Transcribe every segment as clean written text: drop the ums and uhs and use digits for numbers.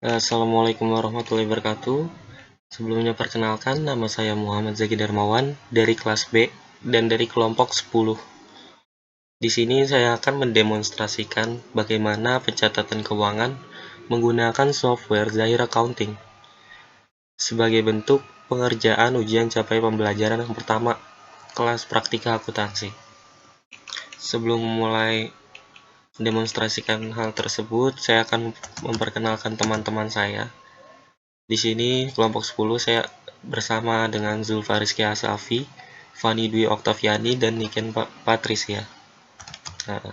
Assalamualaikum warahmatullahi wabarakatuh. Sebelumnya perkenalkan, nama saya Muhammad Zaki Darmawan dari kelas B dan dari kelompok 10. Di sini saya akan mendemonstrasikan bagaimana pencatatan keuangan menggunakan software Zahir Accounting sebagai bentuk pengerjaan ujian capai pembelajaran yang pertama, kelas praktika akuntansi. Sebelum memulai mendemonstrasikan hal tersebut, saya akan memperkenalkan teman-teman saya. Di sini kelompok 10 saya bersama dengan Zulfa Rizky Asafi, Fani Dwi Oktaviani, dan Niken Patricia. Nah,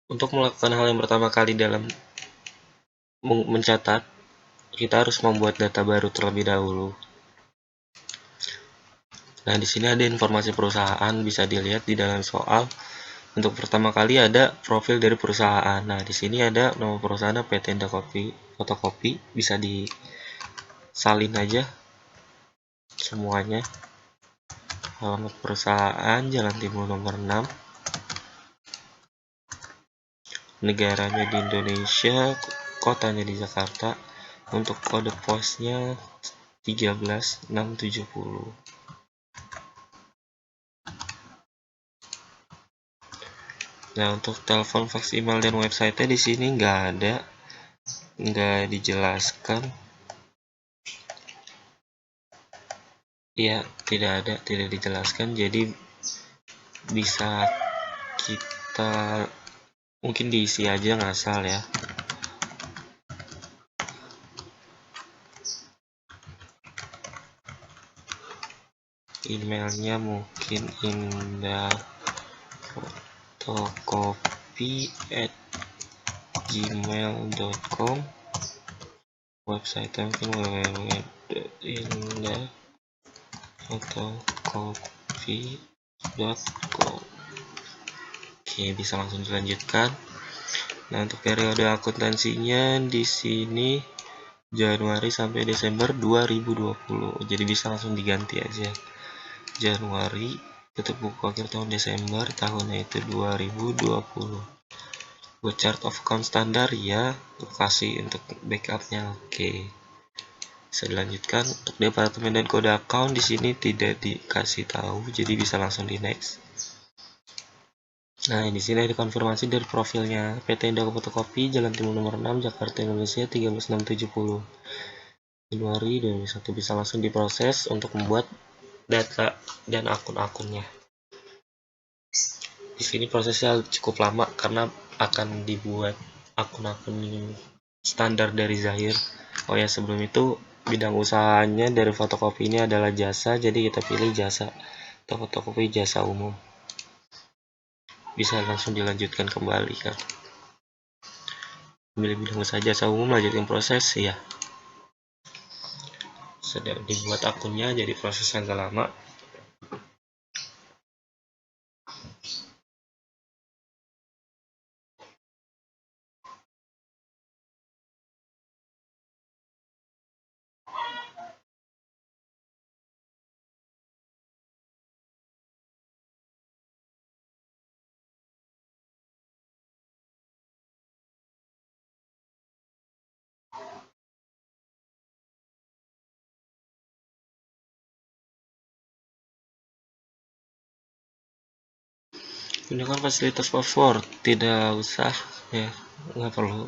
untuk melakukan hal yang pertama kali dalam mencatat, kita harus membuat data baru terlebih dahulu. Nah, di sini ada informasi perusahaan, bisa dilihat di dalam soal. Untuk pertama kali ada profil dari perusahaan. Nah, di sini ada nama perusahaan PT Indokopi Fotokopi, bisa disalin aja semuanya. Alamat perusahaan Jalan Timur nomor 6, negaranya di Indonesia, kotanya di Jakarta, untuk kode posnya 13670. Nah, untuk telepon, fax, email, dan website-nya di sini nggak dijelaskan. Ya, tidak dijelaskan, jadi bisa kita mungkin diisi aja ngasal ya. Emailnya mungkin indafotokopi@gmail.com, website mungkin www.indafotokopi.com. Oke, bisa langsung dilanjutkan. Nah, untuk periode akuntansinya di sini Januari sampai Desember 2020. Jadi bisa langsung diganti aja. Januari tutup buku akhir tahun, Desember tahunnya itu 2020. Buat chart of account standar ya, lokasi untuk backupnya oke. Bisa dilanjutkan. Untuk departemen dan kode account di sini tidak dikasih tahu, jadi bisa langsung di next. Nah, di sini ada konfirmasi dari profilnya PT Indah Fotokopi, Jalan Timur nomor 6, Jakarta, Indonesia 13670. Januari 2021 bisa langsung diproses untuk membuat data dan akun-akunnya. Di sini prosesnya cukup lama karena akan dibuat akun-akun standar dari Zahir. Oh ya, sebelum itu bidang usahanya dari fotokopi ini adalah jasa, jadi kita pilih jasa atau fotokopi jasa umum. Bisa langsung dilanjutkan kembali kan. Pilih bidang usaha jasa umum, lanjutkan proses ya. Sedang dibuat akunnya, jadi prosesnya agak lama. Gunakan fasilitas password, tidak usah ya, nggak perlu.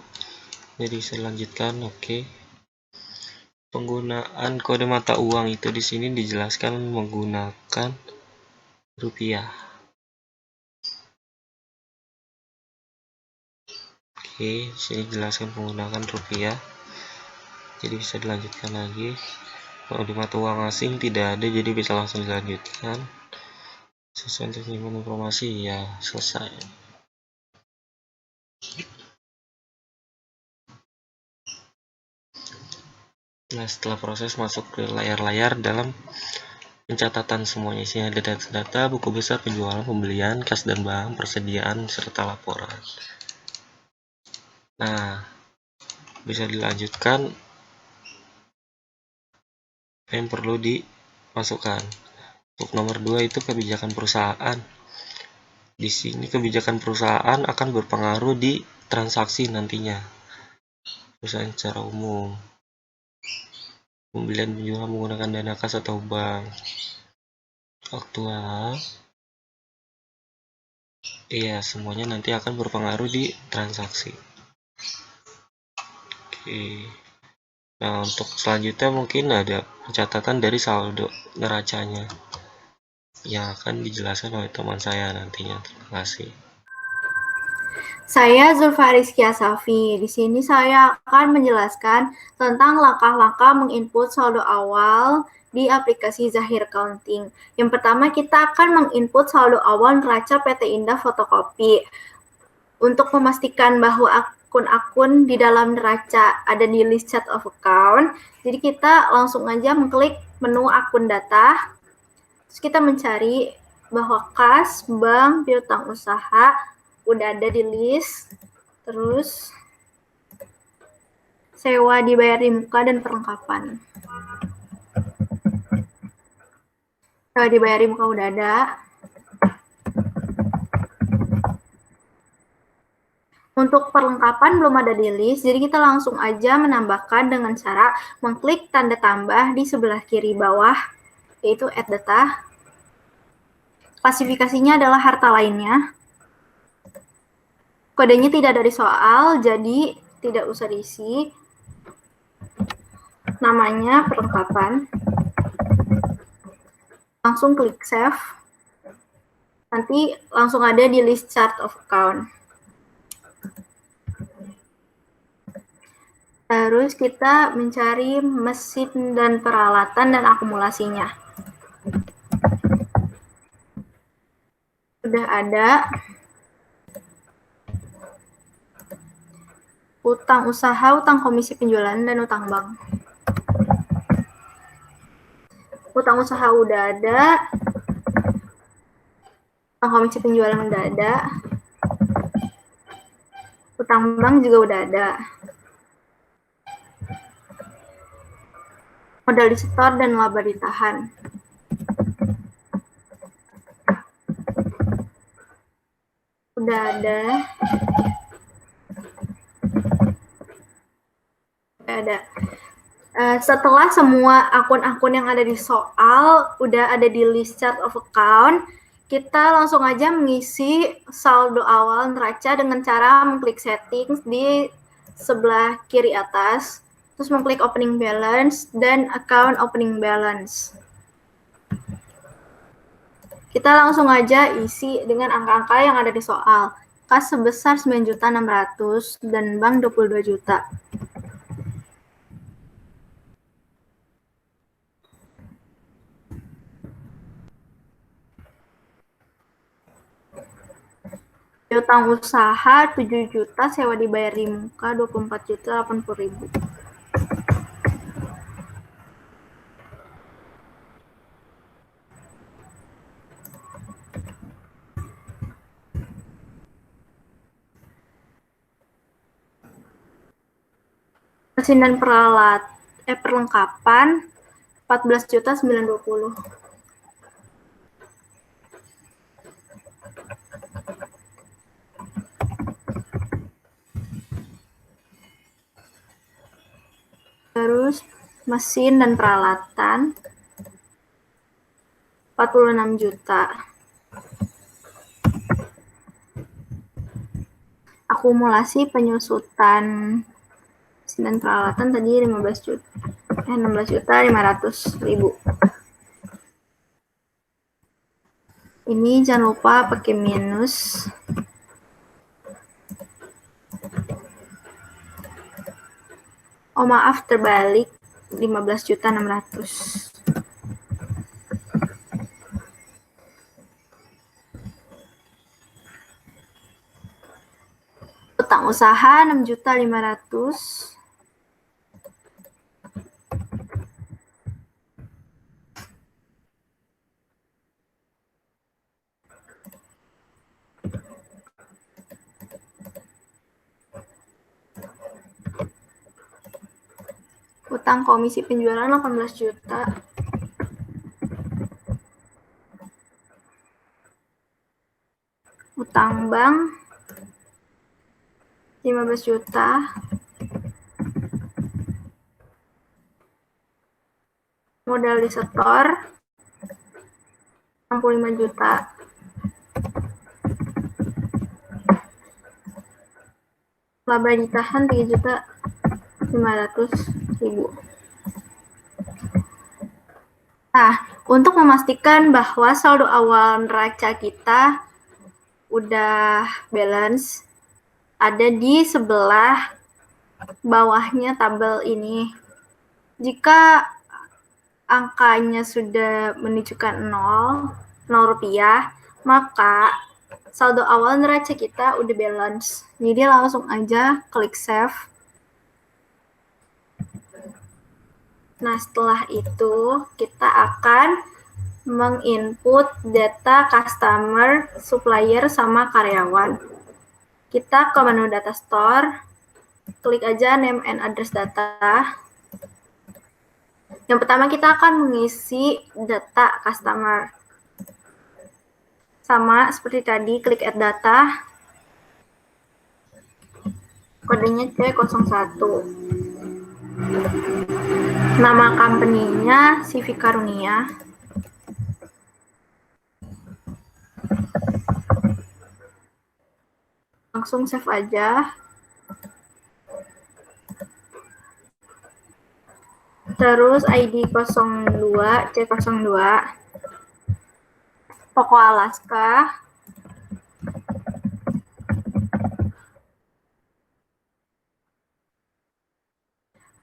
Jadi bisa lanjutkan, oke. Penggunaan kode mata uang itu di sini dijelaskan menggunakan rupiah. Oke, di sini jelaskan menggunakan rupiah. Jadi bisa dilanjutkan lagi. Kalau di mata uang asing tidak ada, jadi bisa langsung dilanjutkan. Sesuai untuk menyimpan informasi ya, selesai. Nah, setelah proses masuk ke layar-layar dalam pencatatan semuanya, isinya ada data-data, buku besar, penjualan, pembelian, kas dan barang, persediaan, serta laporan. Nah, bisa dilanjutkan yang perlu dimasukkan. Untuk nomor 2 itu kebijakan perusahaan. Di sini kebijakan perusahaan akan berpengaruh di transaksi nantinya. perusahaan secara umum, pembelian penjualan menggunakan dana kas atau bank, aktual, iya semuanya nanti akan berpengaruh di transaksi. Oke. Nah, untuk selanjutnya mungkin ada pencatatan dari saldo neracanya yang akan dijelaskan oleh teman saya nantinya. Terima kasih. Saya Zulfa Rizkia Safi. Di sini saya akan menjelaskan tentang langkah-langkah menginput saldo awal di aplikasi Zahir Accounting. Yang pertama, kita akan menginput saldo awal neraca PT Indah Fotokopi. Untuk memastikan bahwa akun-akun di dalam neraca ada di list chart of account, jadi kita langsung aja mengklik menu akun data, terus kita mencari bahwa kas, bank, piutang usaha udah ada di list, terus sewa dibayar di muka dan perlengkapan. Sewa dibayar di muka udah ada. Untuk perlengkapan belum ada di list, jadi kita langsung aja menambahkan dengan cara mengklik tanda tambah di sebelah kiri bawah, yaitu add data. Klasifikasinya adalah harta lainnya. Kodenya tidak dari soal, jadi tidak usah diisi. Namanya perlengkapan. Langsung klik save. Nanti langsung ada di list chart of account. Terus kita mencari mesin dan peralatan dan akumulasinya. Sudah ada. Utang usaha, utang komisi penjualan, dan utang bank. Utang usaha udah ada. Utang komisi penjualan udah ada. Utang bank juga udah ada. Modal disetor dan laba ditahan. Udah ada. Setelah semua akun-akun yang ada di soal udah ada di list chart of account, kita langsung aja mengisi saldo awal neraca dengan cara mengklik settings di sebelah kiri atas, terus mengklik opening balance dan account opening balance. Kita langsung aja isi dengan angka-angka yang ada di soal. Kas sebesar 9.600.000 dan bank 22 juta. Piutang usaha 7 juta, sewa dibayar di muka 24 juta 80.000. Mesin dan perlengkapan 14 juta 920. Terus mesin dan peralatan 46 juta. Akumulasi penyusutan mesin dan peralatan tadi 16 juta 500.000. Ini jangan lupa pakai minus. Oh maaf, terbalik 15 juta 600. Utang usaha 6 juta 500. Utang komisi penjualan 18 juta. Utang bank 15 juta. Modal disetor 65 juta. Laba ditahan 3.500.000. Nah, untuk memastikan bahwa saldo awal neraca kita udah balance, ada di sebelah bawahnya tabel ini. Jika angkanya sudah menunjukkan 0 rupiah, maka saldo awal neraca kita udah balance. Jadi langsung aja klik save. Nah, setelah itu kita akan menginput data customer, supplier, sama karyawan. Kita ke menu data store, klik aja name and address data. Yang pertama kita akan mengisi data customer. Sama seperti tadi, klik add data. Kodenya C01. Nama company-nya CV Karunia. Langsung save aja. Terus ID 02, C02. Toko Alaska.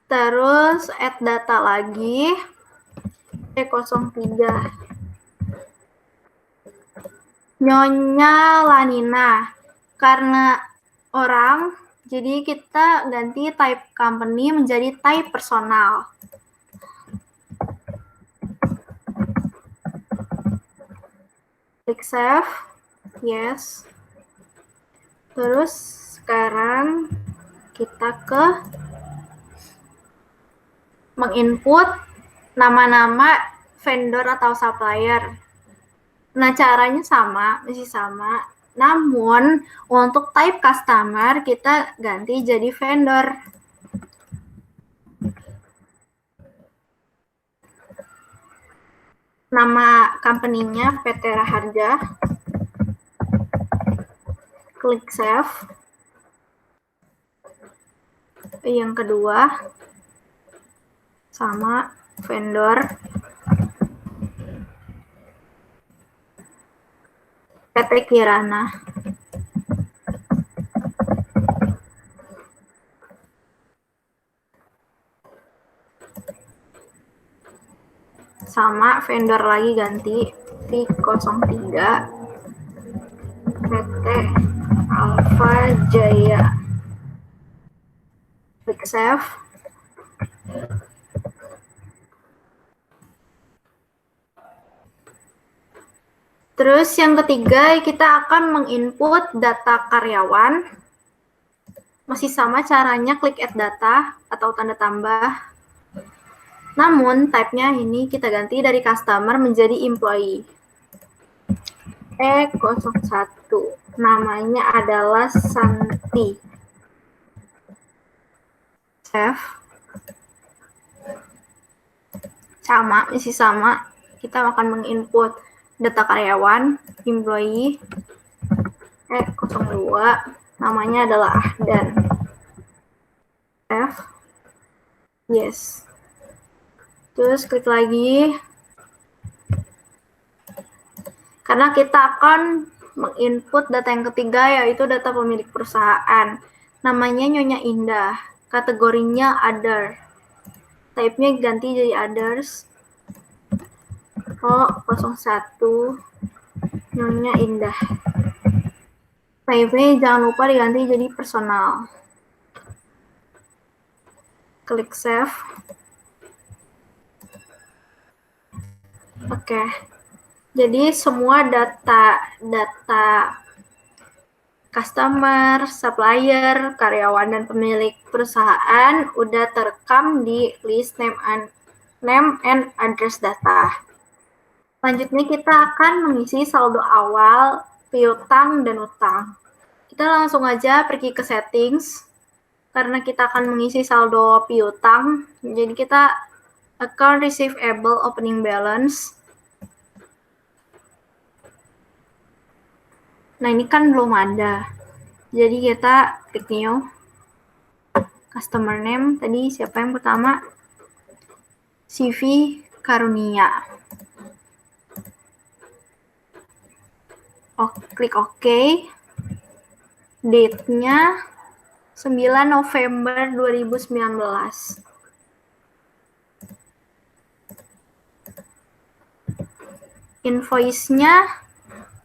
Terus add data lagi. C03. Nyonya Lanina. Karena orang, jadi kita ganti type company menjadi type personal. Klik save. Yes. Terus sekarang kita ke menginput nama-nama vendor atau supplier. Nah, caranya sama, masih sama. Namun, untuk type customer, kita ganti jadi vendor. Nama company-nya PT Raharja. Klik save. Yang kedua, sama vendor. PT Kirana. Sama vendor lagi ganti V03 PT Alfa Jaya. Klik save. Terus yang ketiga, kita akan menginput data karyawan. Masih sama caranya, klik add data atau tanda tambah. Namun, type-nya ini kita ganti dari customer menjadi employee. E01. Namanya adalah Santi. Save. Sama, masih sama. Kita akan menginput data karyawan, employee, E02, namanya adalah Ahdan. F, yes. Terus klik lagi. Karena kita akan menginput data yang ketiga, yaitu data pemilik perusahaan. Namanya Nyonya Indah, kategorinya other. Type-nya ganti jadi others. O01 Nyonya Indah. Type-nya jangan lupa diganti jadi personal. Klik save. Oke. Jadi semua data customer, supplier, karyawan, dan pemilik perusahaan udah terekam di list name and address data. Selanjutnya kita akan mengisi saldo awal, piutang, dan utang. Kita langsung aja pergi ke settings, karena kita akan mengisi saldo piutang, jadi kita Account receivable opening balance. Nah, ini kan belum ada. Jadi kita klik new. Customer name tadi siapa yang pertama? CV Karunia. Klik OK. Date-nya 9 November 2019. Invoice-nya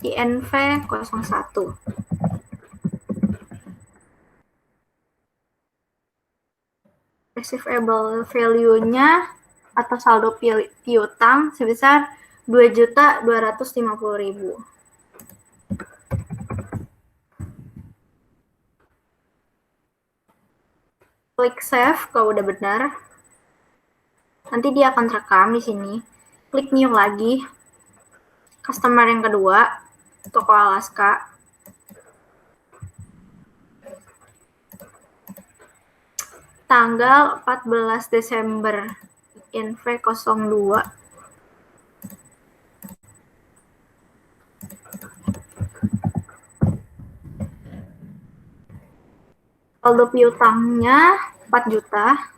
INV 01. Receivable value-nya atau saldo piutang sebesar 2.250.000. Klik save kalau udah benar. Nanti dia akan terekam di sini. Klik new lagi. Customer yang kedua, toko Alaska. Tanggal 14 Desember, INV 02. Saldo piutangnya 4 juta.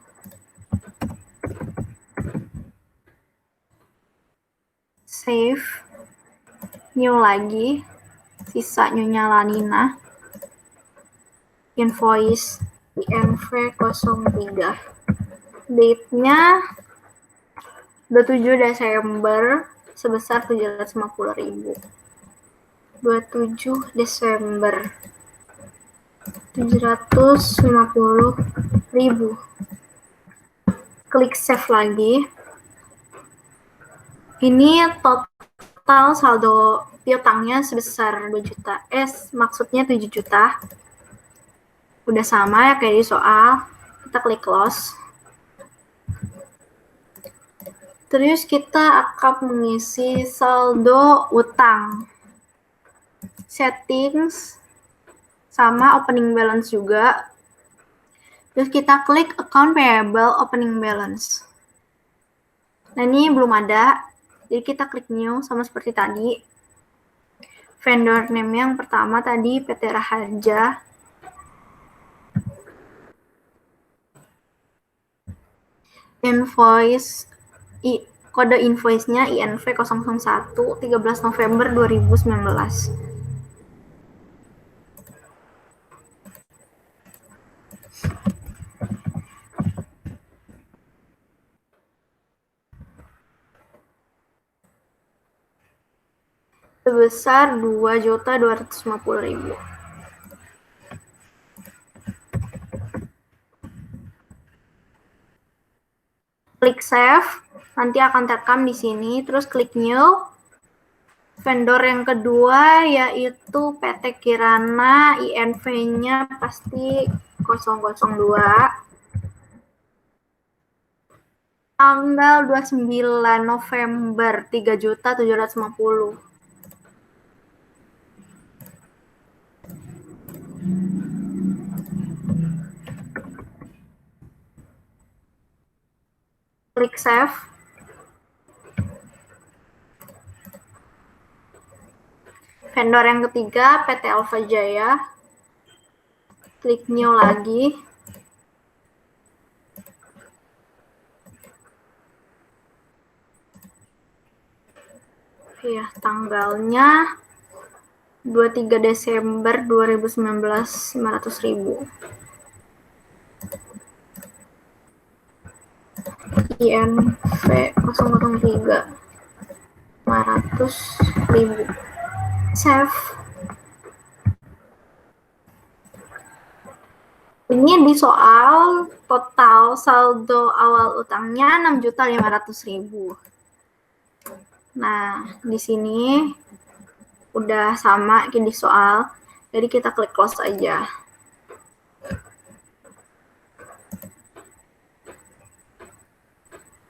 Save. New lagi. Sisa Nyonya Lanina. Invoice INV 03. Date-nya 27 Desember sebesar 750.000. 27 Desember 750.000. Klik save lagi. Ini total saldo piutangnya sebesar 2 juta. Maksudnya 7 juta. Udah sama ya kayak di soal. Kita klik close. Terus kita akan mengisi saldo utang. Settings sama opening balance juga. Terus kita klik account payable opening balance. Nah, ini belum ada. Jadi kita klik new sama seperti tadi. Vendor name yang pertama tadi PT Raharja. Invoice kode invoice-nya INV 001 13 November 2019. Sebesar 2.250.000. Klik save, nanti akan terekam di sini, terus klik new. Vendor yang kedua yaitu PT Kirana, INV-nya pasti 002. Tanggal 29 November 3.750.000. Klik save. Vendor yang ketiga PT Alfa Jaya. Klik new lagi. Ya, tanggalnya 23 Desember 2019, 500.000. INV 003, 500.000. Save. Ini di soal total saldo awal utangnya 6.500.000. Nah, di sini udah sama kayak di soal. Jadi kita klik close aja.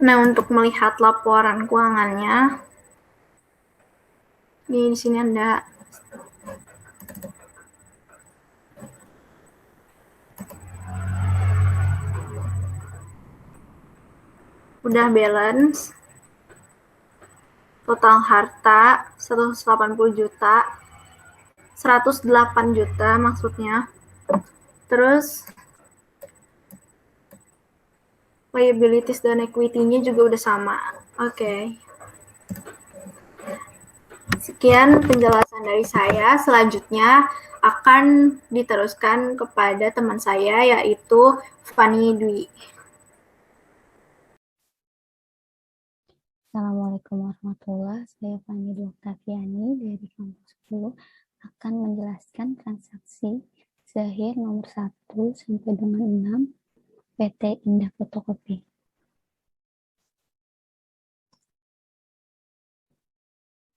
Nah, untuk melihat laporan keuangannya, di sini ada udah balance, total harta 180 juta, 108 juta maksudnya. Terus liabilities dan equity-nya juga udah sama. Oke. Sekian penjelasan dari saya. Selanjutnya akan diteruskan kepada teman saya, yaitu Fani Dwi. Assalamualaikum warahmatullahi wabarakatuh. Saya Fani Dwi Oktaviani dari kampus 10 akan menjelaskan transaksi Zahir nomor 1 sampai dengan 6 PT Indah Fotokopi.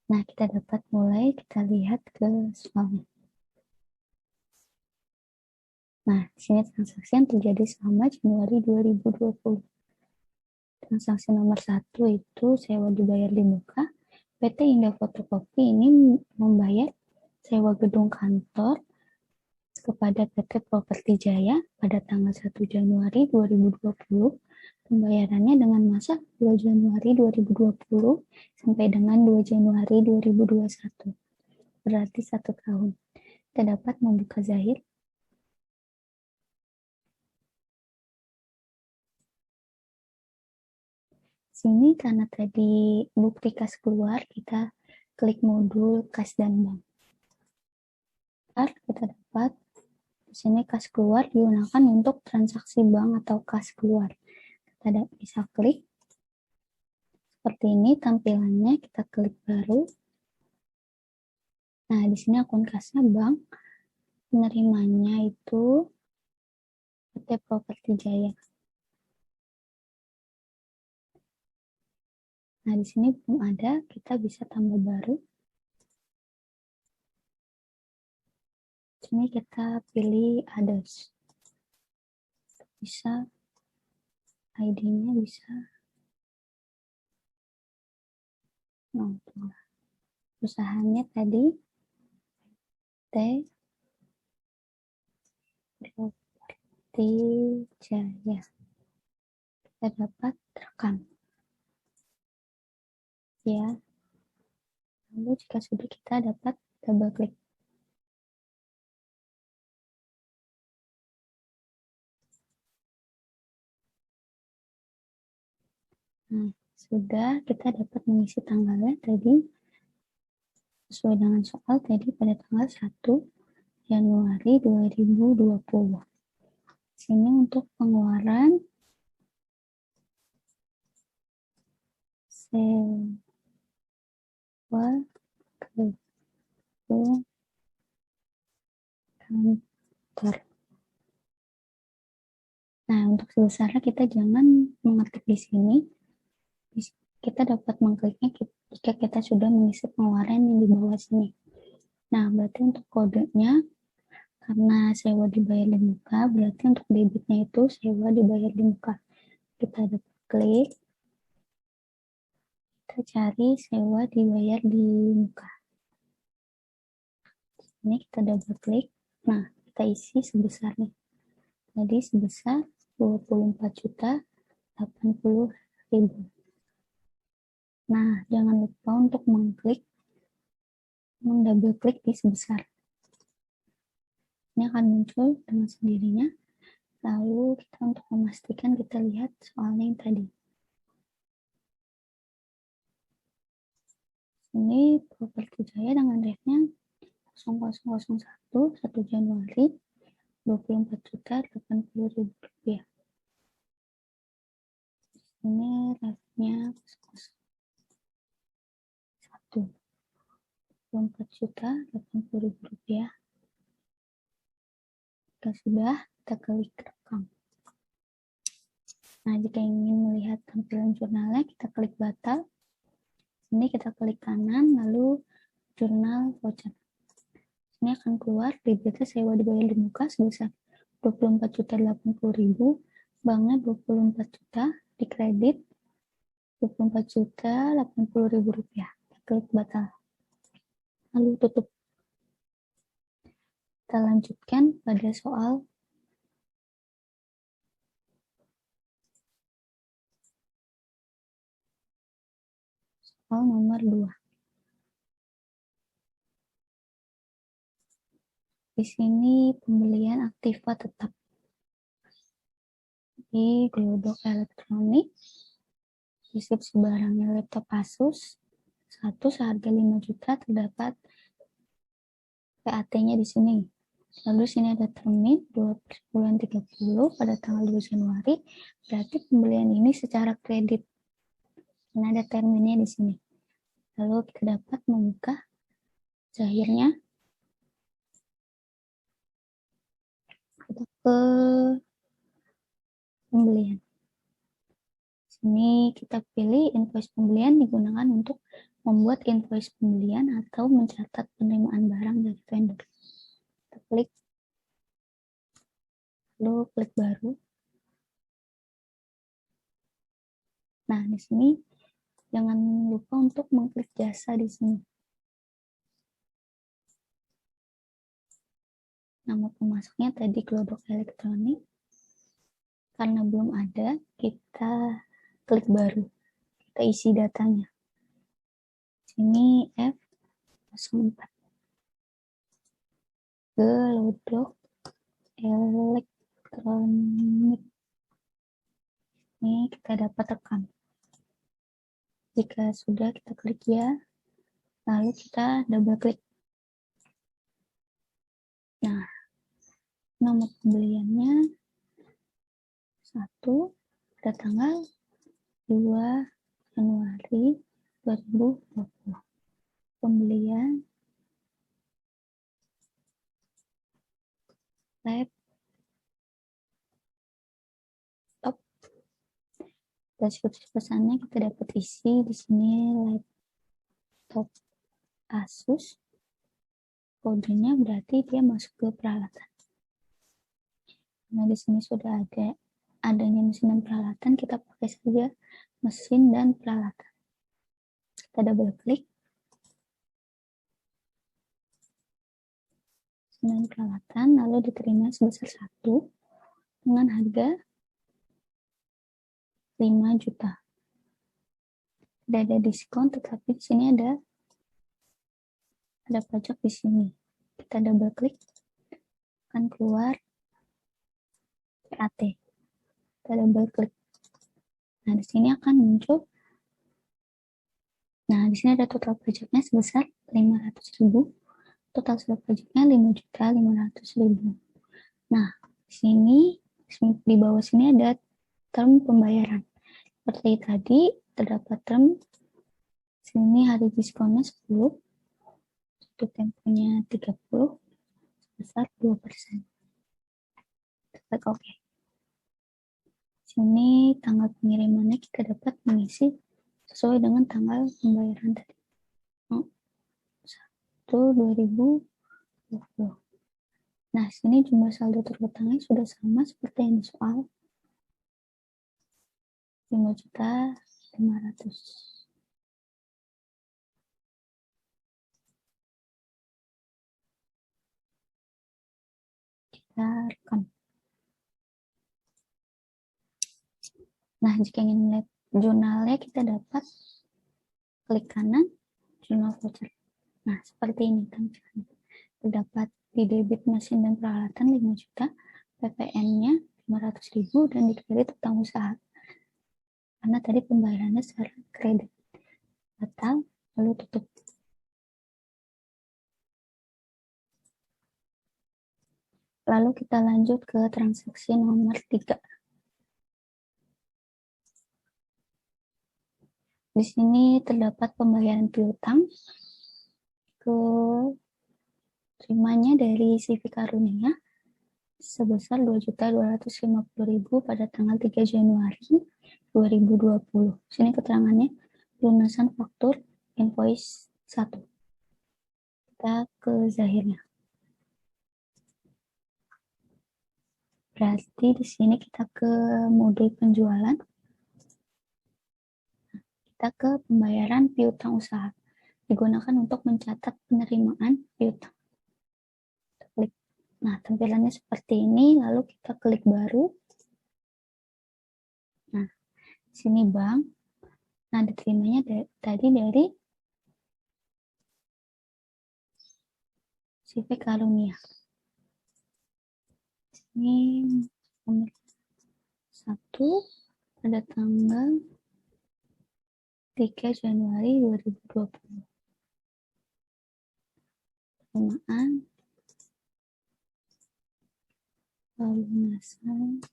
Nah, kita dapat mulai, kita lihat ke soalnya. Nah, di sini transaksi yang terjadi selama Januari 2020. Transaksi nomor 1 itu sewa dibayar di muka. PT Indah Fotokopi ini membayar sewa gedung kantor kepada PT Properti Jaya pada tanggal 1 Januari 2020. Pembayarannya dengan masa 2 Januari 2020 sampai dengan 2 Januari 2021. Berarti 1 tahun. Kita dapat membuka Zahir. Sini karena tadi bukti kas keluar, kita klik modul kas dan bank. Kita dapat di sini kas keluar digunakan untuk transaksi bank atau kas keluar. Kita bisa klik seperti ini tampilannya, kita klik baru. Nah, di sini akun kasnya bank, penerimanya itu PT Properti Jaya. Nah, di sini belum ada, kita bisa tambah baru. Di sini kita pilih others. Bisa ID-nya bisa usahanya tadi T Properti Jaya. Kita dapat rekam. Ya. Lalu jika sudah, kita dapat double klik. Nah, sudah kita dapat mengisi tanggalnya tadi sesuai dengan soal tadi pada tanggal 1 Januari 2020. Sini untuk pengeluaran sewa gedung kantor. Nah, untuk sebesarnya kita jangan mengetik di sini. Kita dapat mengkliknya jika kita sudah mengisi pengeluaran yang di bawah sini. Nah, berarti untuk kodenya, karena sewa dibayar di muka, berarti untuk debitnya itu sewa dibayar di muka. Kita dapat klik, kita cari sewa dibayar di muka. Ini kita double klik. Nah, kita isi sebesarnya. Jadi sebesar 24.080.000. Nah, jangan lupa untuk mendouble klik di sebesar. Ini akan muncul dengan sendirinya. Lalu kita untuk memastikan kita lihat soalnya yang tadi. Ini Properti Jaya dengan rate-nya 0001 1 Januari 24.080.000 rupiah. Ini rate-nya 24.080.000 rupiah. Jika sudah, kita klik rekam. Nah, jika ingin melihat tampilan jurnalnya, kita klik batal. Ini kita klik kanan, lalu jurnal voucher. Ini akan keluar debitnya sewa dibayar di muka sebesar 24.080.000, banknya 24 juta, di kredit 24.080.000 rupiah. Kita klik batal. Lalu tutup. Kita lanjutkan pada soal soal nomor 2. Di sini pembelian aktiva tetap di Glodok Elektronik, deskripsi barangnya laptop Asus 1 seharga 5 juta, terdapat PAT-nya di sini. Lalu sini ada termin 2 bulan 30 pada tanggal 2 Januari, berarti pembelian ini secara kredit. Karena ada terminnya di sini. Lalu kita dapat membuka zahirnya. Kita ke pembelian. Sini kita pilih invoice pembelian digunakan untuk membuat invoice pembelian atau mencatat penerimaan barang dari vendor. Kita klik, lalu klik baru. Nah, di sini jangan lupa untuk mengklik jasa di sini. Nama pemasoknya tadi Glodok Elektronik. Karena belum ada, kita klik baru. Kita isi datanya. Sini F04. Glodok Elektronik. Ini kita dapat tekan. Jika sudah, kita klik ya. Lalu kita double klik. Nah, nomor pembeliannya 1 pada tanggal 2 Januari 2020. Pembelian laptop. Deskripsi pesannya kita dapat isi di sini laptop Asus. Kodenya berarti dia masuk ke peralatan. Nah, di sini sudah adanya mesin dan peralatan, kita pakai saja mesin dan peralatan. Kita double klik. Mesin dan peralatan, lalu diterima sebesar 1 dengan harga 5 juta. Tidak ada diskon, tetapi di sini ada pajak di sini. Kita double klik, akan keluar PAT. Kita double klik. Nah, di sini akan muncul. Nah, di sini ada total pajaknya sebesar 500.000. Total surat pajaknya 5.500.000. Nah, di sini di bawah sini ada term pembayaran. Seperti tadi terdapat term. Sini hari diskonnya 10. Untuk temponya 30 sebesar 2%. Klik OK. Sini tanggal pengirimannya kita dapat mengisi sesuai dengan tanggal pembayaran tadi. 1/2020. Nah, sini jumlah saldo terhutangnya sudah sama seperti yang di soal. 5.500.000. Rekam. Nah, jika ingin melihat jurnalnya, kita dapat klik kanan, jurnal voucher. Nah, seperti ini tampilannya. Terdapat di debit mesin dan peralatan 5 juta, PPN-nya 500.000, dan di kredit utang usaha. Karena tadi pembayarannya secara kredit. Batal, lalu tutup. Lalu kita lanjut ke transaksi nomor 3. Di sini terdapat pembayaran piutang ke terimanya dari CV Karunia sebesar 2.250.000 pada tanggal 3 Januari 2020. Sini keterangannya lunasan faktur invoice 1. Kita ke zahirnya. Berarti di sini kita ke mode penjualan. Kita ke pembayaran piutang usaha. Digunakan untuk mencatat penerimaan piutang. Kita klik. Nah, tampilannya seperti ini. Lalu kita klik baru. Nah, di sini bank. Nah, diterimanya tadi dari CV Karunia. Ini nomor 1 pada tanggal 3 Januari 2020. Penerimaan pelunasan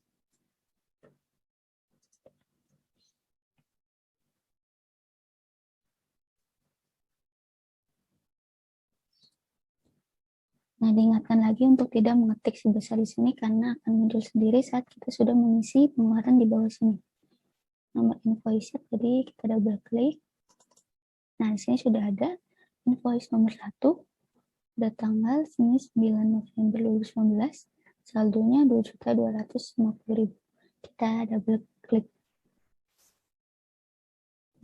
Nah, diingatkan lagi untuk tidak mengetik sebesar di sini karena akan muncul sendiri saat kita sudah mengisi pengeluaran di bawah sini. Nomor invoice jadi kita double klik. Nah, di sini sudah ada invoice nomor 1 pada tanggal 9 November 2019, saldonya 2.250.000. Kita double klik.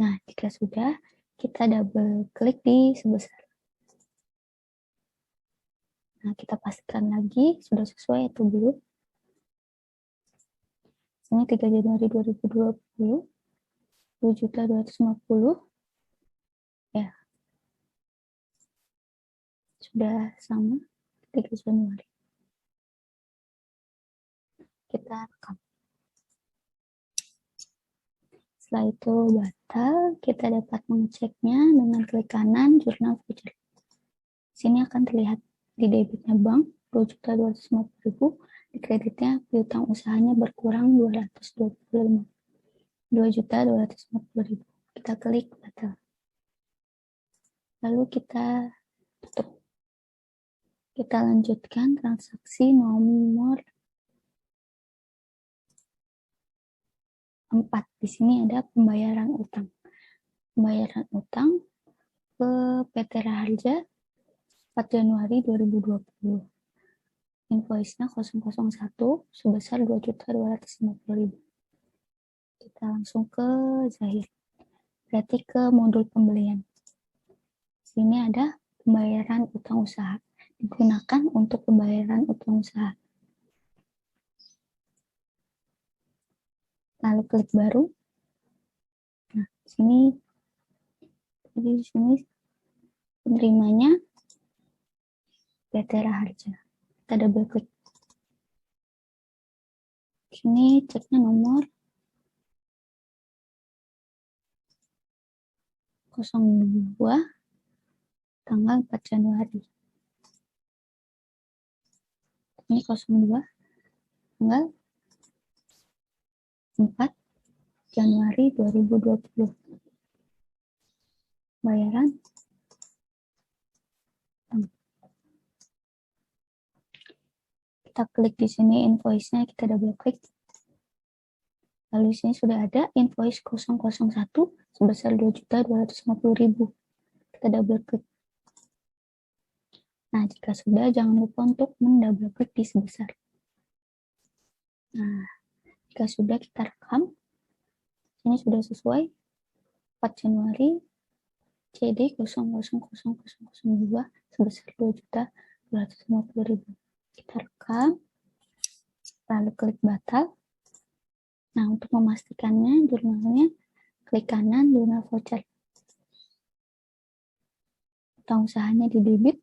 Nah, jika sudah, kita double klik di sebesar. Nah, kita pastikan lagi sudah sesuai atau belum. Ini 3 Januari 2020, 2.250. Ya, sudah sama 3 Januari. Kita rekam. Setelah itu batal, kita dapat mengeceknya dengan klik kanan jurnal voucher. Sini akan terlihat di debitnya bank 2.250.000, di kreditnya piutang usahanya berkurang 225. 2.250.000. Kita klik batal. Lalu kita tutup. Kita lanjutkan transaksi nomor 4. Di sini ada pembayaran utang. Pembayaran utang ke PT Raharja 4 Januari 2020. Invoice-nya 001 sebesar 2.250.000. Kita langsung ke Zahir. Berarti ke modul pembelian. Sini ada pembayaran utang usaha. Digunakan untuk pembayaran utang usaha. Lalu klik baru. Nah, di sini penerimanya PT Raharja. Kita double klik. Sini ceknya nomor 02 tanggal 4 Januari. Ini 02 tanggal 4 Januari 2020. Bayaran kita klik di sini invoice-nya, kita double klik. Lalu di sini sudah ada invoice 001 sebesar 2.250.000. Kita double klik. Nah, jika sudah, jangan lupa untuk mendouble klik di sebesar. Nah, jika sudah, kita rekam. Ini sudah sesuai. 4 Januari CD 000002 sebesar 2.250.000. Kita rekam, lalu klik batal. Nah, untuk memastikannya jurnalnya, klik kanan jurnal voucher. Utang usahanya di debit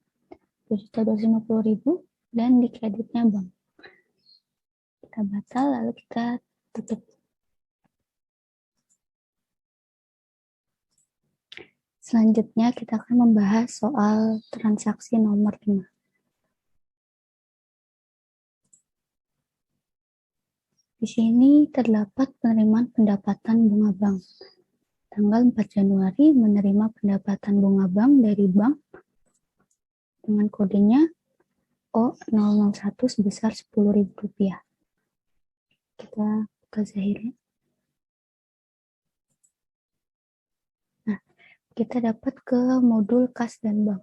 2.250.000 dan di kreditnya bank. Kita batal, lalu kita tutup. Selanjutnya kita akan membahas soal transaksi nomor 5. Di sini terdapat penerimaan pendapatan bunga bank. Tanggal 4 Januari menerima pendapatan bunga bank dari bank dengan kodenya O001 sebesar Rp10.000. Kita buka Zahirnya. Nah, kita dapat ke modul kas dan bank.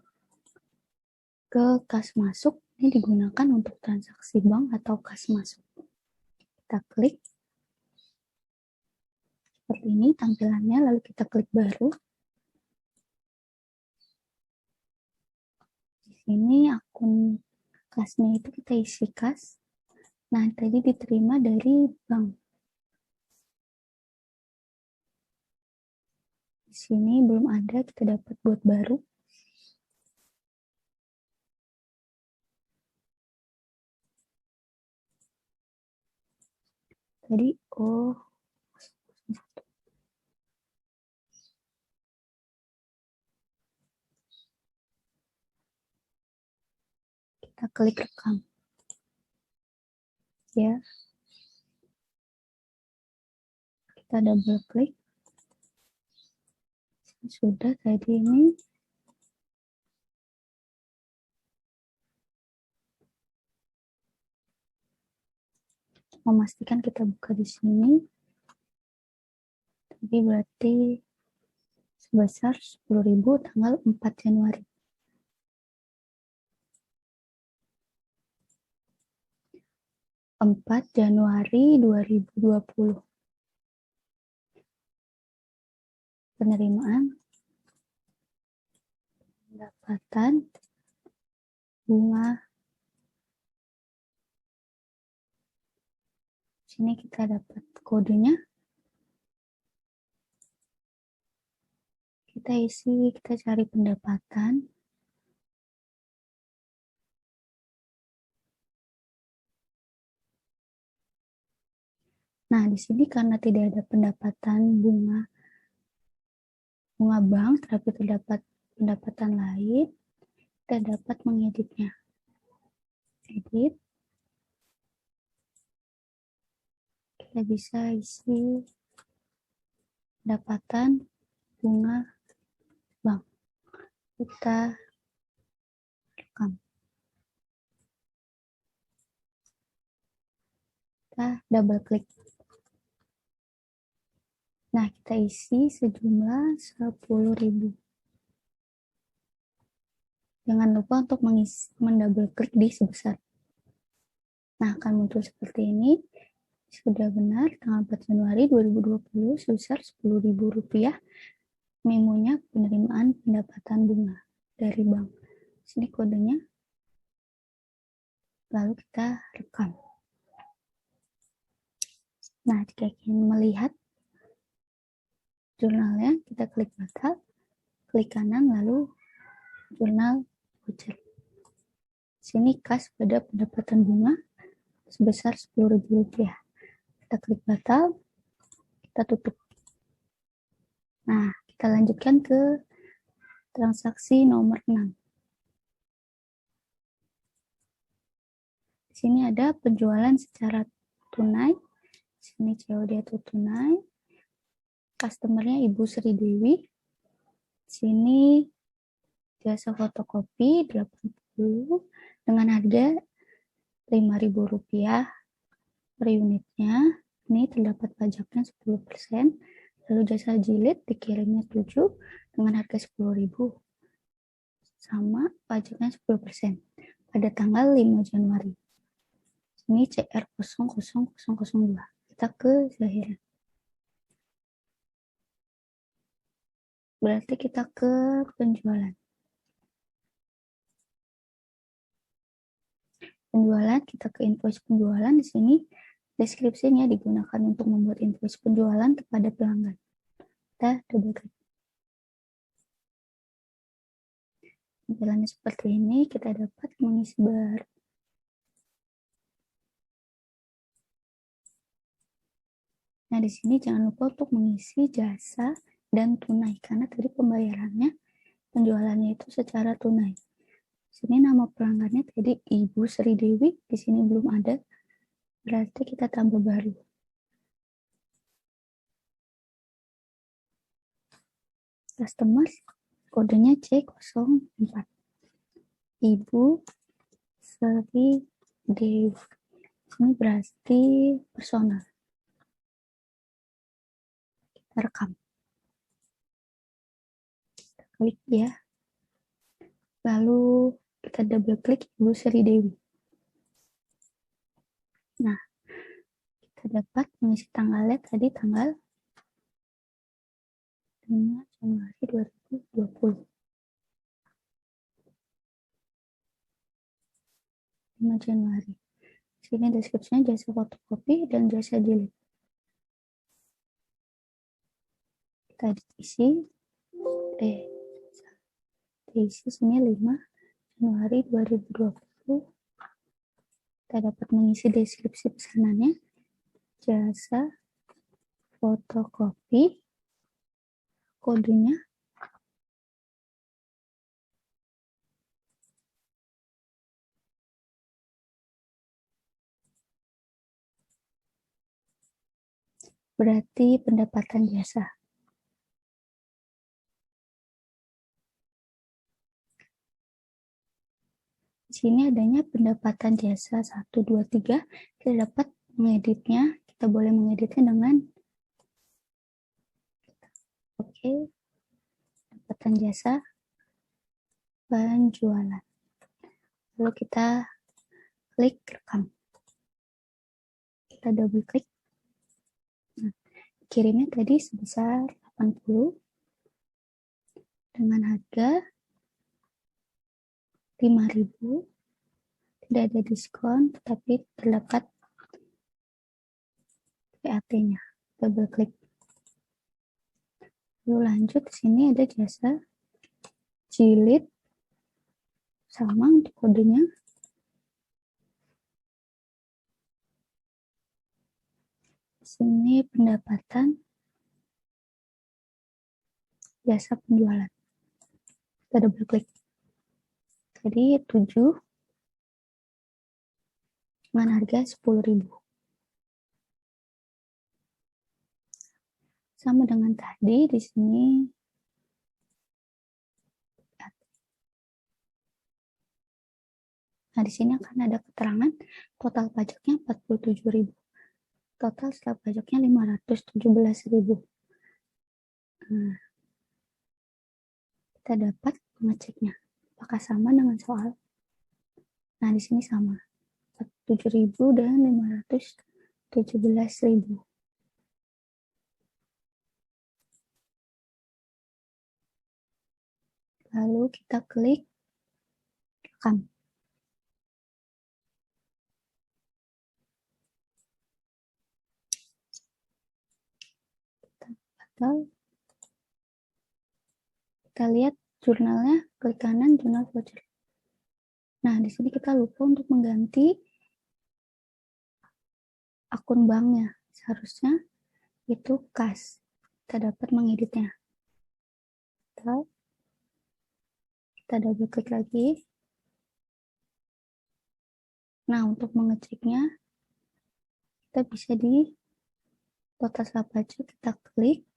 Ke kas masuk, ini digunakan untuk transaksi bank atau kas masuk. Kita klik seperti ini tampilannya, lalu kita klik baru. Di sini akun kasnya itu kita isi kas. Nah, tadi diterima dari bank. Di sini belum ada, kita dapat buat baru. Tadi, kita klik rekam. Ya. Kita double klik. Sudah tadi ini. Memastikan kita buka di sini. Jadi berarti sebesar 10.000 tanggal 4 Januari. Januari 2020. Penerimaan pendapatan bunga. Sini kita dapat kodenya. Kita isi, kita cari pendapatan. Nah, di sini karena tidak ada pendapatan bunga bank, tapi terdapat pendapatan lain, kita dapat mengeditnya. Edit. Kita bisa isi pendapatan bunga bank. Kita rekam. Kita double klik. Nah, kita isi sejumlah 10.000. Jangan lupa untuk mendouble klik di sebesar. Nah, akan muncul seperti ini. Sudah benar, tanggal 4 Januari 2020 sebesar Rp10.000. Memonya penerimaan pendapatan bunga dari bank. Sini kodenya. Lalu kita rekam. Nah, jika ingin melihat jurnalnya, kita klik batal, klik kanan, lalu jurnal voucher. Sini kas pada pendapatan bunga sebesar Rp10.000. Kita klik batal, kita tutup. Nah, kita lanjutkan ke transaksi nomor 6. Di sini ada penjualan secara tunai. Di sini COD atau tunai. Customernya Ibu Sri Dewi. Sini jasa fotokopi 80 dengan harga Rp5.000 per unitnya. Ini terdapat pajaknya 10%. Lalu jasa jilid dikirimnya 7 dengan harga 10.000. Sama pajaknya 10% pada tanggal 5 Januari. Ini CR00002. Kita ke Zahira. Berarti kita ke penjualan. Penjualan, kita ke invoice penjualan. Di sini deskripsinya digunakan untuk membuat invoice penjualan kepada pelanggan. Kita double klik. Penjualannya seperti ini, kita dapat mengisi bar. Nah, di sini jangan lupa untuk mengisi jasa dan tunai, karena tadi pembayarannya, penjualannya itu secara tunai. Di sini nama pelanggannya tadi Ibu Sri Dewi, di sini belum ada, berarti kita tambah baru. Customer, kodenya C04. Ibu Sri Dewi. Ini berarti personal. Kita rekam. Kita klik ya. Lalu kita double klik Ibu Sri Dewi. Nah, kita dapat mengisi tanggalnya tadi tanggal 5 Januari 2020. 5 Januari. Sini deskripsinya jasa fotokopi dan jasa jilid. Kita isi Diisi sini 5 Januari 2020. Kita dapat mengisi deskripsi pesanannya. Jasa fotokopi, kodenya berarti pendapatan jasa. Di sini adanya pendapatan jasa 1, 2, 3. Kita dapat mengeditnya. Kita boleh mengeditnya dengan pendapatan jasa penjualan. Lalu kita klik rekam. Kita double klik. Nah, kirimnya tadi sebesar 80 dengan harga 5.000. Tidak ada diskon, tetapi terdapat VAT-nya. Double klik. Lalu lanjut, di sini ada jasa jilid, sama untuk kodenya. Di sini pendapatan jasa penjualan. Kita double klik. Jadi 7 dengan harga 10.000. Sama dengan tadi, di sini nah, di sini akan ada keterangan total pajaknya 47.000. Total setelah pajaknya 517.000. Nah, kita dapat mengeceknya. Apakah sama dengan soal? Nah, di sini sama. 47.000 dan 517.000. Lalu kita klik rekam. Kita batal. Kita lihat jurnalnya, klik kanan, jurnal voucher. Nah, di sini kita lupa untuk mengganti akun banknya. Seharusnya itu kas. Kita dapat mengeditnya. Kita double klik lagi. Nah, untuk mengeceknya, kita bisa di total setelah pajak, kita klik.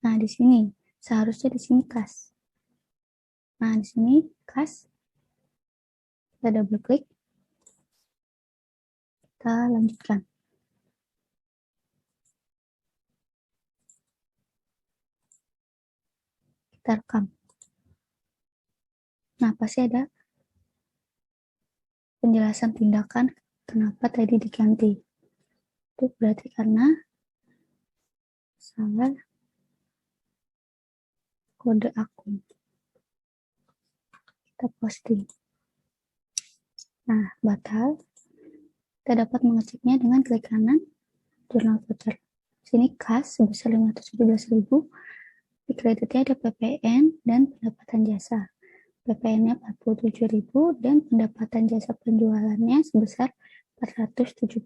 Nah, di sini seharusnya di sini kas. Nah, di sini kas. Kita double klik. Kita lanjutkan. Kita rekam. Nah, pasti ada penjelasan tindakan kenapa tadi diganti. Itu berarti karena salah kode akun. Kita posting. Nah, batal. Kita dapat mengeceknya dengan klik kanan, jurnal voucher. Sini kas sebesar 517.000. Di kreditnya ada PPN dan pendapatan jasa. PPN-nya 47.000 dan pendapatan jasa penjualannya sebesar 470.000.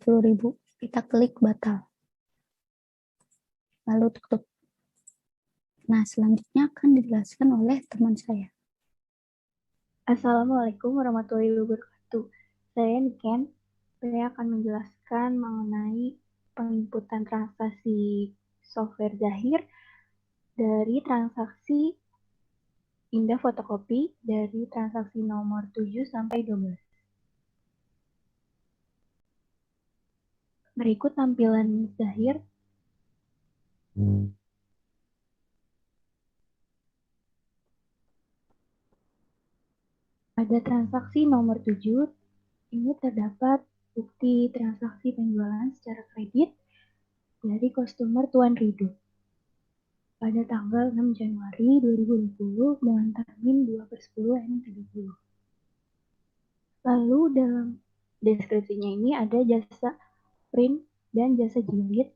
Kita klik batal. Lalu tutup. Nah, selanjutnya akan dijelaskan oleh teman saya. Assalamualaikum warahmatullahi wabarakatuh. Saya Niken. Saya akan menjelaskan mengenai penginputan transaksi software Zahir dari transaksi Indah Fotokopi dari transaksi nomor 7 sampai 12. Berikut tampilan Zahir. Pada transaksi nomor 7, ini terdapat bukti transaksi penjualan secara kredit dari customer Tuan Rido pada tanggal 6 Januari 2020 dengan termin 2/10/30. Lalu dalam deskripsinya ini ada jasa print dan jasa jilid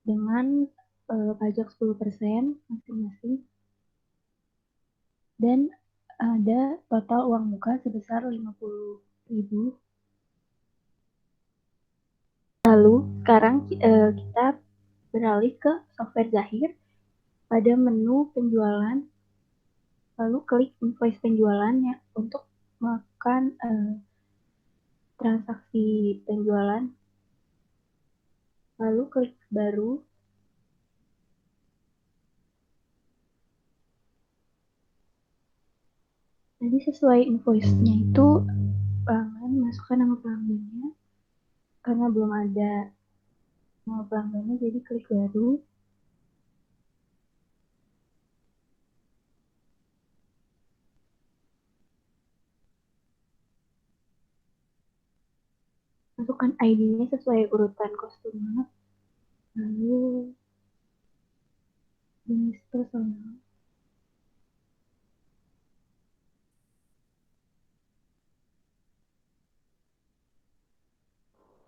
dengan pajak 10% masing-masing. Dan ada total uang muka sebesar 50.000. Lalu sekarang kita beralih ke software Zahir. Pada menu penjualan, lalu klik invoice penjualannya untuk melakukan transaksi penjualan. Lalu klik baru. Jadi sesuai invoice-nya itu pelanggan masukkan nama pelanggannya. Karena belum ada nama pelanggannya, jadi klik baru. Masukkan ID-nya sesuai urutan customer. Lalu jenis personal.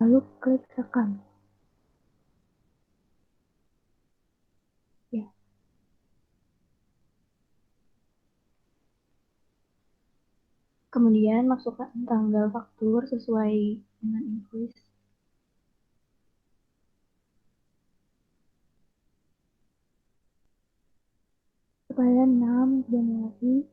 Lalu klik rekam. Ya. Kemudian masukkan tanggal faktur sesuai dengan invoice. Pada 6 Januari.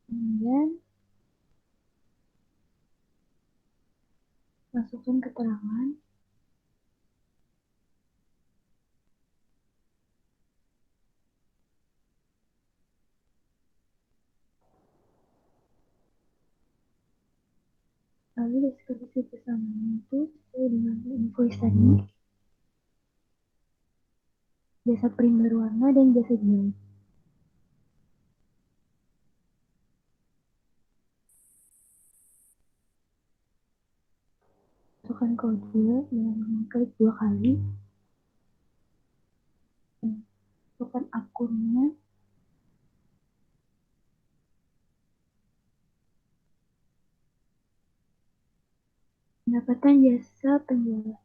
Kemudian masukkan keterangan. Lalu deskripsi pesanannya itu sesuai dengan invoice tadi. Jasa print berwarna dan jasa jilid. Masukkan kode dengan mengklik 2 kali. Masukkan akunnya. Pendapatan jasa penjualan.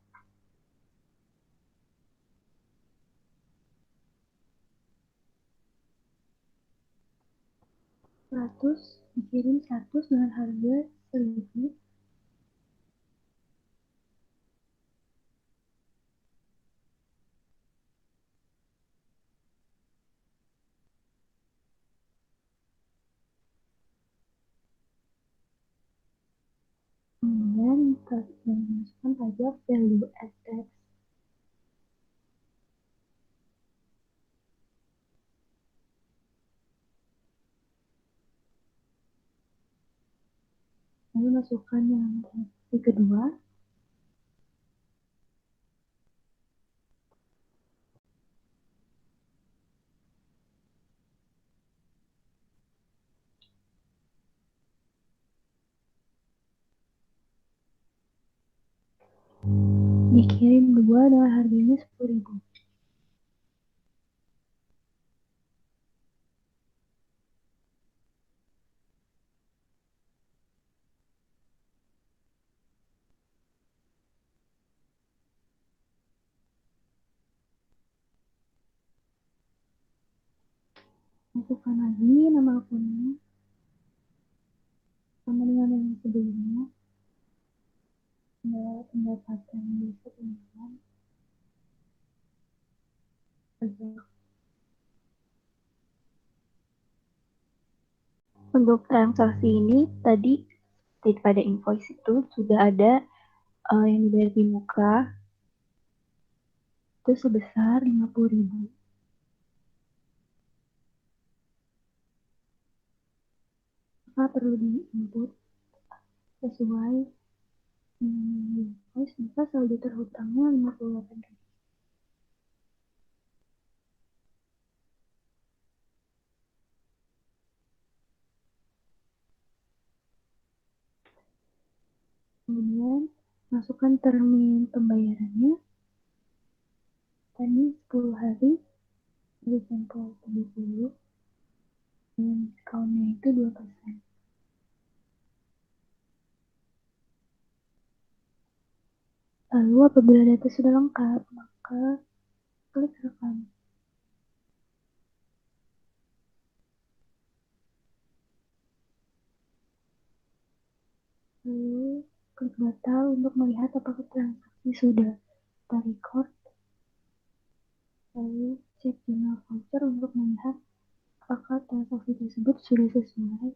Dikirim 100 dengan harga 1.000. Kemudian masukkan pajak value add tax. Lalu masukkan yang transaksi kedua. Dikirim 2 dengan harganya 10.000. Masukkan lagi nama akunnya sama dengan yang sebelumnya. Pendapatan jasa penjualan. Untuk transaksi ini tadi pada invoice itu sudah ada yang dibayar di muka itu sebesar 50.000. Maka perlu diinput sesuai invoice, maka saldo terhutangnya 58.000. Kemudian masukkan termin pembayarannya. Tadi 10 hari, dari sampel 70, dan diskonnya itu 2%. Lalu apabila data sudah lengkap, maka klik rekam. Lalu klik batal untuk melihat apakah transaksi sudah terrecord. Lalu cek jurnal voucher untuk melihat apakah transaksi tersebut sudah sesuai.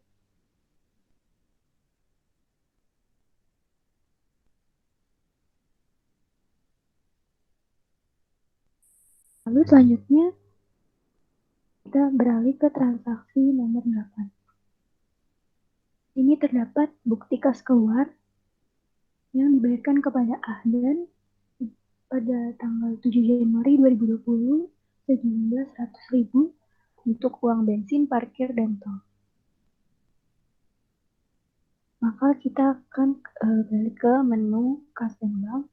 Lalu selanjutnya kita beralih ke transaksi nomor 8. Ini terdapat bukti kas keluar yang dibayarkan kepada Ahdan pada tanggal 7 Januari 2020 sejumlah 100.000 untuk uang bensin, parkir, dan tol. Maka kita akan balik ke menu kas dan bank,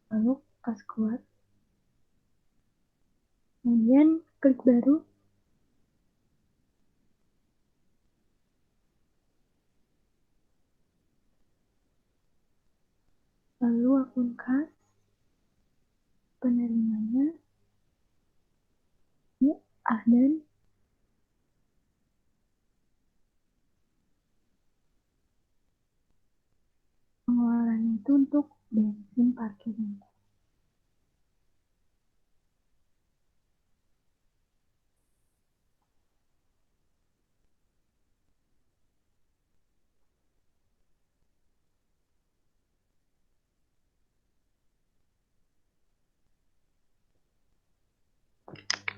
lalu kas keluar, kemudian klik baru, lalu akun kas, penerimanya, ini Ahdan, pengeluaran itu untuk bensin, parkir, dan tol.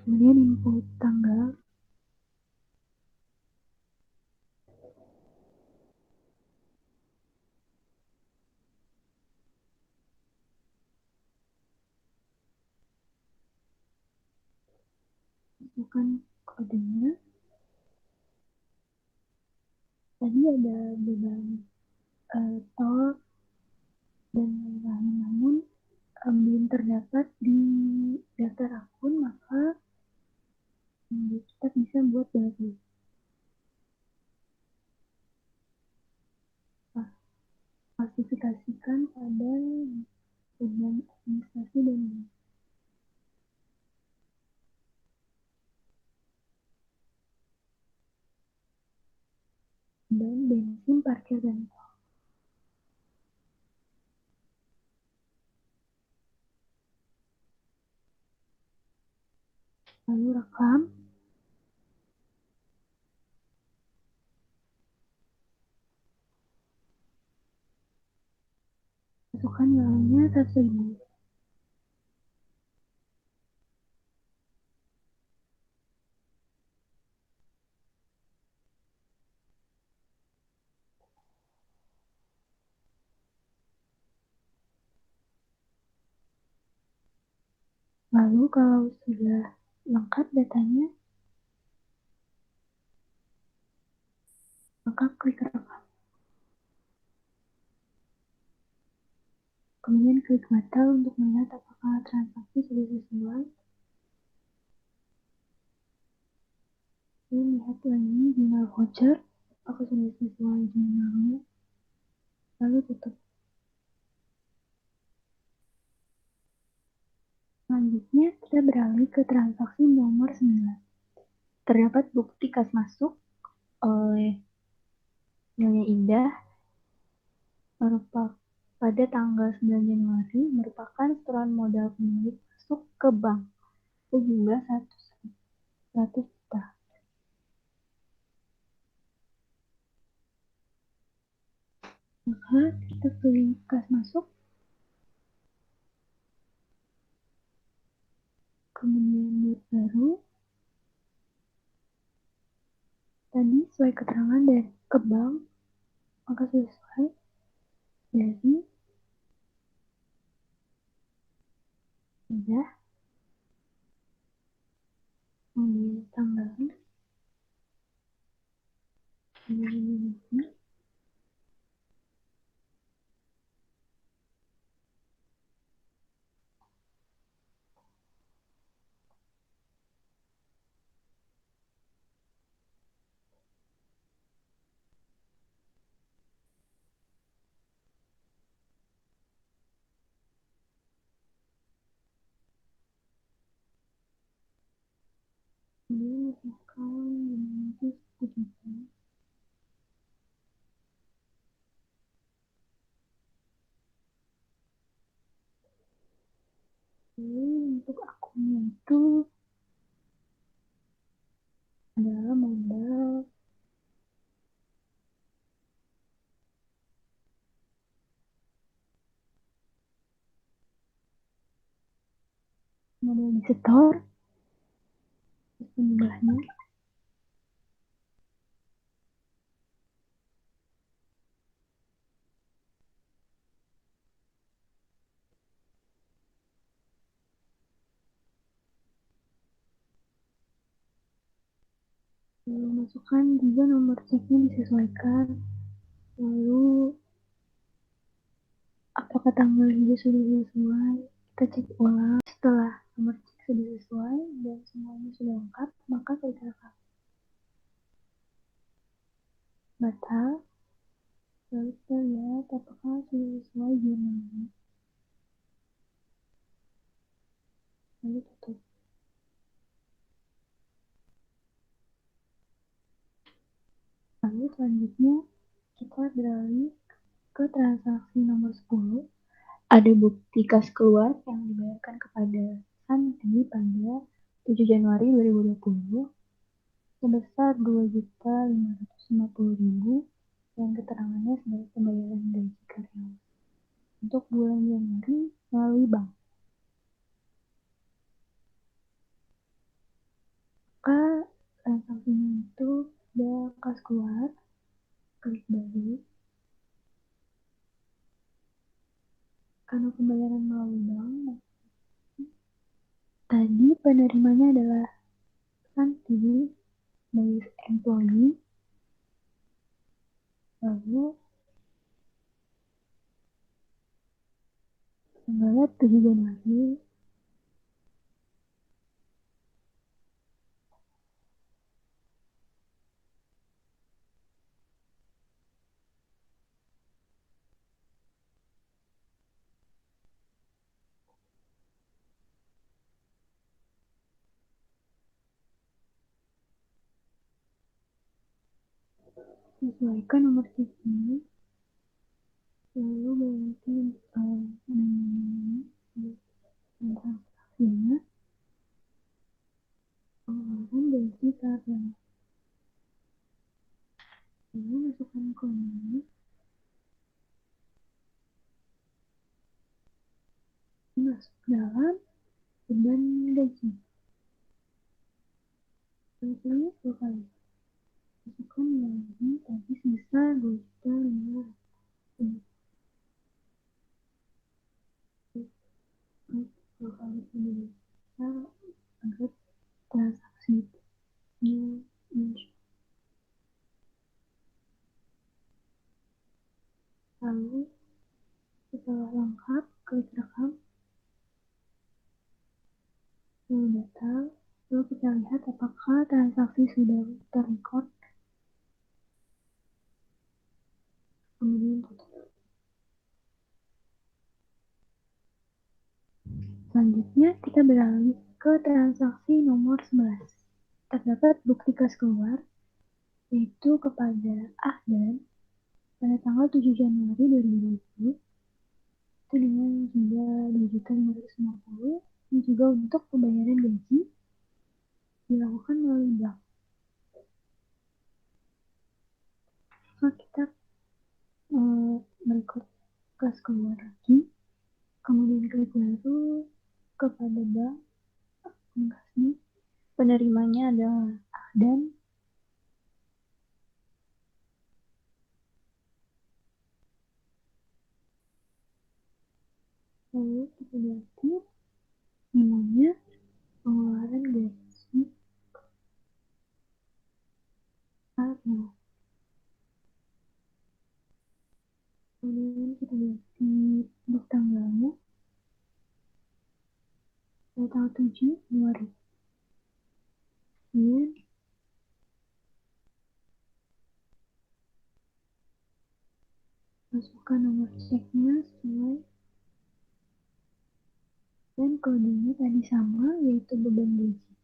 Kemudian input tanggal, masukkan kodenya. Tadi ada beban tol dan lain-lain, namun belum terdapat di daftar akun, maka kita bisa buat baru. Klasifikasikan pada beban administrasi dan bensin, parkir, dan tol. Lalu rekam. Masukkan nilainya 100.000. Lalu kalau sudah lengkap datanya, maka klik rekam. Kemudian klik batal untuk melihat apakah transaksi sudah sesuai. Lalu lihat lagi jurnal voucher, apakah sudah sesuai jurnalnya. Lalu tutup. Selanjutnya kita beralih ke transaksi nomor 9. Terdapat bukti kas masuk oleh Nyonya Indah pada tanggal 9 Januari merupakan setoran modal pemilik masuk ke bank sejumlah 100 juta. Maka kita pilih kas masuk, kemudian buat baru. Tadi sesuai keterangan dari ke bank, maka sesuai dari sudah, kemudian tanggalnya, kemudian ini. Untuk akunnya itu adalah modal disetor, terus penjumlahnya. Lalu masukkan juga nomor chipnya disesuaikan. Lalu apakah tanggal juga sudah sesuai? Kita cek ulang. Setelah nomor chip sudah sesuai dan semuanya sudah lengkap, maka kita akan batal. Lalu kita lihat apakah sudah sesuai jurnalnya. Lalu tutup. Lalu selanjutnya kita beralih ke transaksi nomor 10. Ada bukti kas keluar yang dibayarkan kepada Santi pada 7 Januari 2020 sebesar 2.550.000 dan keterangannya sebagai pembayaran gaji karyawan untuk bulan Januari melalui bank. Maka transaksinya itu ada kas keluar, klik balik. Karena pembayaran melalui bank, tadi penerimanya adalah Santi base employee. Lalu tanggal 7 Januari sesuaikan nomor chipnya, lalu ganti transaksinya pengeluaran gaji karyawan. Lalu masukkan kodenya, masuk dalam beban gaji. Transaksinya 2 kali. Masukkan gaji tadi sebesar 2.500.000. 2 kali sebesar agar transaksinya lalu setelah lengkap klik rekam lalu data, lalu kita lihat apakah transaksi sudah terrecord, kemudian tutup. Selanjutnya kita beralih ke transaksi nomor 11. Terdapat bukti kas keluar yaitu kepada Ahdan pada tanggal 7 Januari 2020 itu dengan jumlah 2.550.000 dan juga untuk pembayaran gaji dilakukan melalui bank. Maka kita merecord kas keluar lagi, kemudian klik baru kepada bank kasnya. Penerimanya adalah Ahdan. Lalu kita ganti menunya pengeluaran gaji karyawan. Kemudian kita ganti untuk tanggalnya pada tanggal 7 Januari. Kemudian masukkan nomor ceknya sesuai dan kodenya tadi sama yaitu beban gaji.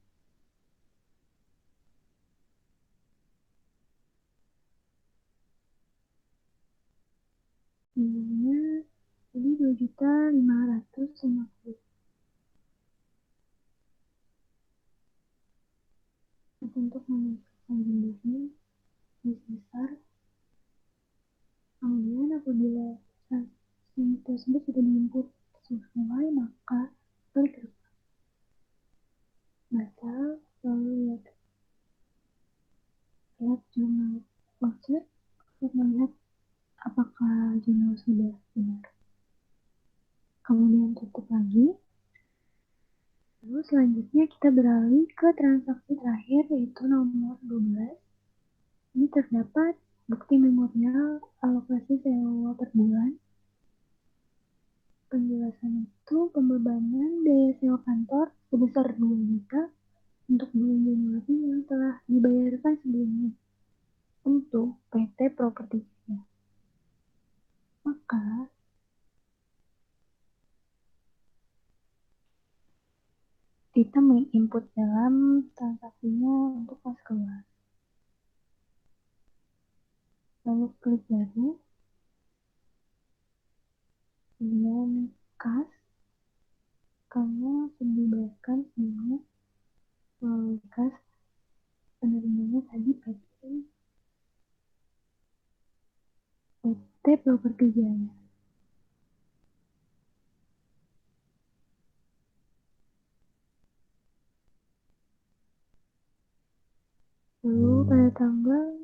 Nilainya jadi 2.550.000. untuk menentukan jumlahnya besar. Kemudian apabila transaksi tersebut sudah diinput sesuai, maka klik batal, lalu lihat jurnal voucher untuk melihat apakah jurnal sudah benar. Kemudian tutup lagi. Lalu selanjutnya kita beralih ke transaksi terakhir, yaitu nomor 12. Ini terdapat bukti memorial alokasi sewa per bulan. Penjelasan itu pembebanan biaya sewa kantor sebesar 2 juta untuk bulan Januari yang telah dibayarkan sebelumnya untuk PT Properti Jaya. Maka kita menginput dalam transaksinya untuk kas keluar. Lalu klik baru, kemudian kas, karena sudah dibayarkan sebelumnya melalui kas, penerimanya tadi PT Properti Jaya. Lalu pada tanggal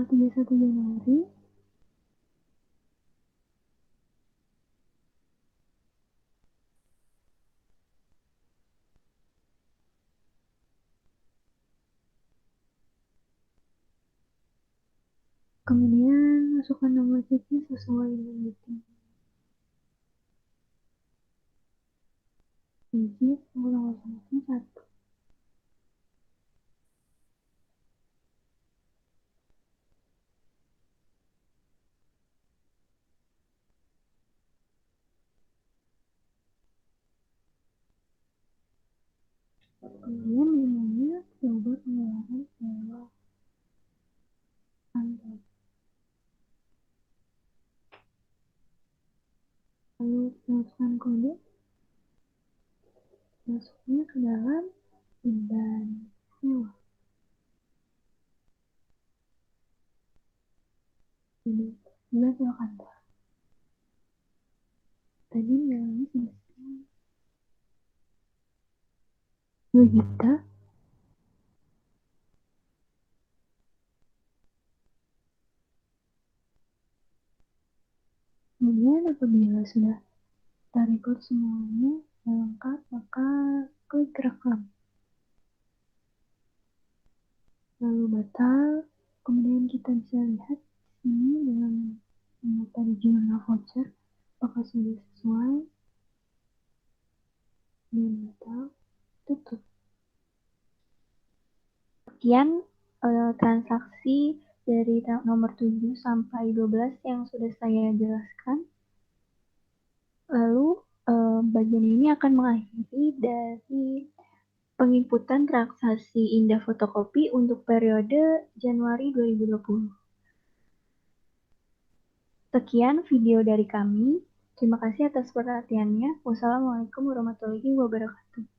31 Januari kemudian masukkan nomor CP sesuai dengan booking. Digit 001. Kemudian menunya coba pengeluaran sewa kantor. Lalu masukkan kode, masuknya ke dalam IBAN sewa. Jadi IBAN sewa kantor. Tadi nilainya sebesar 2 juta. Kemudian apabila sudah terrecord semuanya lengkap, maka klik rekam. Lalu batal. Kemudian kita bisa lihat sini dengan tadi jurnal voucher apakah sudah sesuai. Dan batal, tutup. Sekian transaksi dari nomor 7 sampai 12 yang sudah saya jelaskan. Lalu bagian ini akan mengakhiri dari penginputan transaksi indah fotokopi untuk periode Januari 2020. Sekian video dari kami. Terima kasih atas perhatiannya. Wassalamualaikum warahmatullahi wabarakatuh.